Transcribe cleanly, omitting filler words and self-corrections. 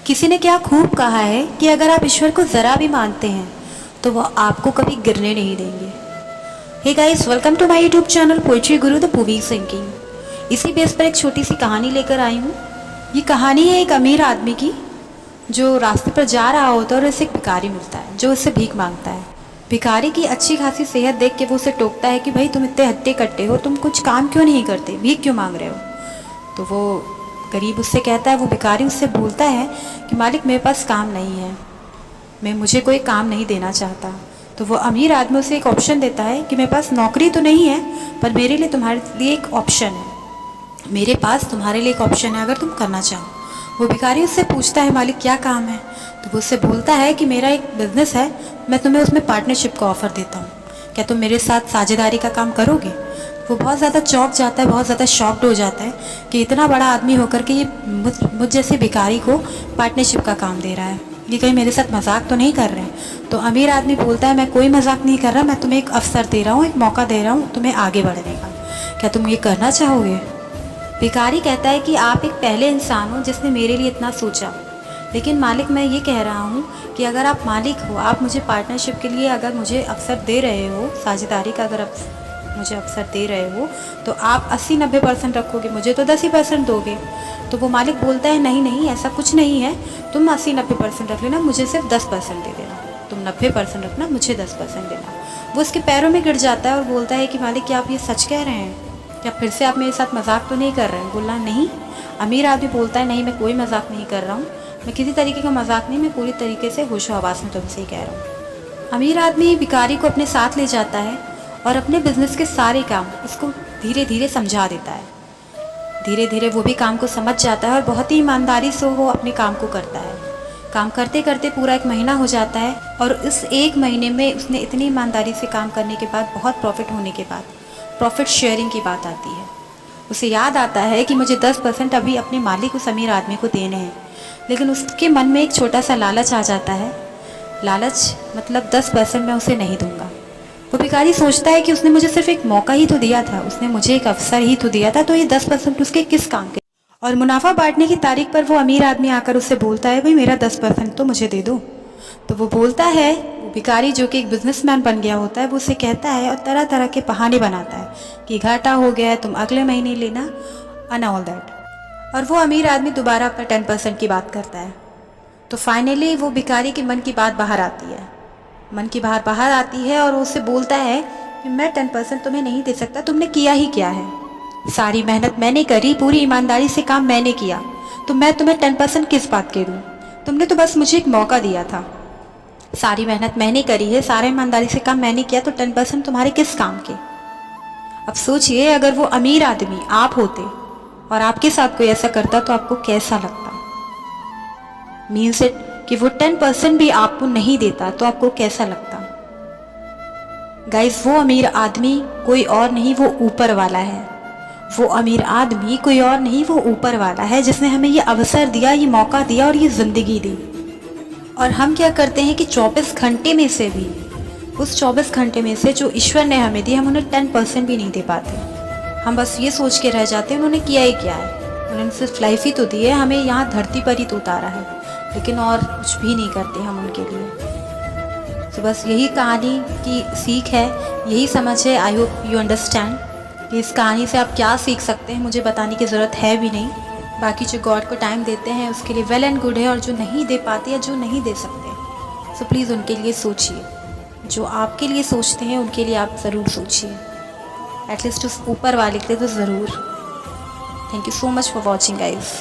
किसी ने क्या खूब कहा है कि अगर आप ईश्वर को ज़रा भी मानते हैं तो वो आपको कभी गिरने नहीं देंगे। Hey guys, welcome to my YouTube channel poetry guru the पूवी सिंकिंग। इसी बेस पर एक छोटी सी कहानी लेकर आई हूँ। ये कहानी है एक अमीर आदमी की जो रास्ते पर जा रहा होता है और उसे एक भिखारी मिलता है जो उससे भीख मांगता है। भिखारी की अच्छी खासी सेहत देख के वो उसे टोकता है कि भाई तुम इतने हट्टे कट्टे हो, तुम कुछ काम क्यों नहीं करते, भीख क्यों मांग रहे हो। तो वो गरीब उससे कहता है, वो भिखारी उससे बोलता है कि मालिक मेरे पास काम नहीं है, मुझे कोई काम नहीं देना चाहता। तो वो अमीर आदमी उसे एक ऑप्शन देता है कि मेरे पास नौकरी तो नहीं है पर मेरे लिए तुम्हारे लिए एक ऑप्शन है, मेरे पास तुम्हारे लिए एक ऑप्शन है अगर तुम करना चाहो। वो भिखारी उससे पूछता है मालिक क्या काम है। तो वो उससे बोलता है कि मेरा एक बिज़नेस है, मैं तुम्हें उसमें पार्टनरशिप का ऑफ़र देता हूँ, क्या तुम मेरे साथ साझेदारी का काम करोगे। वो बहुत ज़्यादा चौंक जाता है, बहुत ज़्यादा शॉक्ड हो जाता है कि इतना बड़ा आदमी होकर के ये मुझ जैसे भिखारी को पार्टनरशिप का काम दे रहा है, ये कहीं मेरे साथ मजाक तो नहीं कर रहे हैं। तो अमीर आदमी बोलता है मैं कोई मजाक नहीं कर रहा, मैं तुम्हें एक अवसर दे रहा हूँ, एक मौका दे रहा हूँ तुम्हें आगे बढ़ने का, क्या तुम ये करना चाहोगे। भिखारी कहता है कि आप एक पहले इंसान हो जिसने मेरे लिए इतना सोचा, लेकिन मालिक मैं ये कह रहा हूँ कि अगर आप मालिक हो, आप मुझे पार्टनरशिप के लिए अगर मुझे अवसर दे रहे हो, साझेदारी का अगर मुझे अवसर दे रहे हो तो आप 80-90% रखोगे, मुझे तो 10 ही % दोगे। तो वो मालिक बोलता है नहीं नहीं, ऐसा कुछ नहीं है, तुम 80-90% रख लेना, मुझे सिर्फ 10% दे देना, तुम 90% रखना, मुझे 10% देना। वो उसके पैरों में गिर जाता है और बोलता है कि मालिक क्या आप ये सच कह रहे हैं, क्या फिर से आप मेरे साथ मजाक तो नहीं कर रहे हैं। बोला नहीं। अमीर आदमी बोलता है नहीं मैं कोई मजाक नहीं कर रहा हूँ, मैं किसी तरीके का मजाक नहीं, मैं पूरी तरीके से होशो हवास में तुमसे ही कह रहा हूँ। अमीर आदमी भिखारी को अपने साथ ले जाता है और अपने बिजनेस के सारे काम उसको धीरे धीरे समझा देता है। धीरे धीरे वो भी काम को समझ जाता है और बहुत ही ईमानदारी से वो अपने काम को करता है। काम करते करते पूरा 1 महीना हो जाता है और इस 1 महीने में उसने इतनी ईमानदारी से काम करने के बाद, बहुत प्रॉफिट होने के बाद, प्रॉफिट शेयरिंग की बात आती है। उसे याद आता है कि मुझे 10% अभी अपने मालिक उस अमीर आदमी को देने हैं, लेकिन उसके मन में एक छोटा सा लालच आ जाता है। लालच मतलब 10% मैं उसे नहीं दूंगा। वो भिखारी सोचता है कि उसने मुझे सिर्फ एक मौका ही तो दिया था, उसने मुझे एक अवसर ही तो दिया था, तो ये 10% उसके किस काम के। और मुनाफा बांटने की तारीख पर वो अमीर आदमी आकर उससे बोलता है भाई मेरा 10% तो मुझे दे दो। तो वो बोलता है, वो भिखारी जो कि एक बिजनेसमैन बन गया होता है, वो उसे कहता है और तरह तरह के बहाने बनाता है कि घाटा हो गया है, तुम अगले महीने लेना एंड ऑल दैट। और वो अमीर आदमी दोबारा अपना 10% की बात करता है। तो फाइनली वो भिखारी के मन की बात बाहर आती है, मन की बाहर आती है और वो उससे बोलता है कि मैं 10% तुम्हें नहीं दे सकता, तुमने किया ही क्या है, सारी मेहनत मैंने करी, पूरी ईमानदारी से काम मैंने किया, तो मैं तुम्हें 10% किस बात के दूँ, तुमने तो बस मुझे एक मौका दिया था, सारी मेहनत मैंने करी है, सारा ईमानदारी से काम मैंने किया, तो 10% तुम्हारे किस काम के। अब सोचिए अगर वो अमीर आदमी आप होते और आपके साथ कोई ऐसा करता तो आपको कैसा लगता। मीन्स इट कि वो 10% भी आपको नहीं देता तो आपको कैसा लगता। गाइस, वो अमीर आदमी कोई और नहीं, वो ऊपर वाला है। वो अमीर आदमी कोई और नहीं, वो ऊपर वाला है जिसने हमें ये अवसर दिया, ये मौका दिया और ये ज़िंदगी दी। और हम क्या करते हैं कि 24 घंटे में से भी, उस 24 घंटे में से जो ईश्वर ने हमें दी, हम उन्हें 10% भी नहीं दे पाते। हम बस ये सोच के रह जाते हैं उन्होंने किया ही क्या है, उन्होंने सिर्फ लाइफ ही तो दी है, हमें यहाँ धरती पर ही तो उतारा है, लेकिन और कुछ भी नहीं करते हम उनके लिए। तो बस यही कहानी की सीख है, यही समझ है। आई होप यू अंडरस्टैंड कि इस कहानी से आप क्या सीख सकते हैं, मुझे बताने की ज़रूरत है भी नहीं। बाकी जो गॉड को टाइम देते हैं उसके लिए वेल एंड गुड है, और जो नहीं दे पाते या जो नहीं दे सकते सो प्लीज़ उनके लिए सोचिए, जो आपके लिए सोचते हैं उनके लिए आप ज़रूर सोचिए, एटलीस्ट उस ऊपर वाले के लिए तो ज़रूर। Thank you so much for watching guys.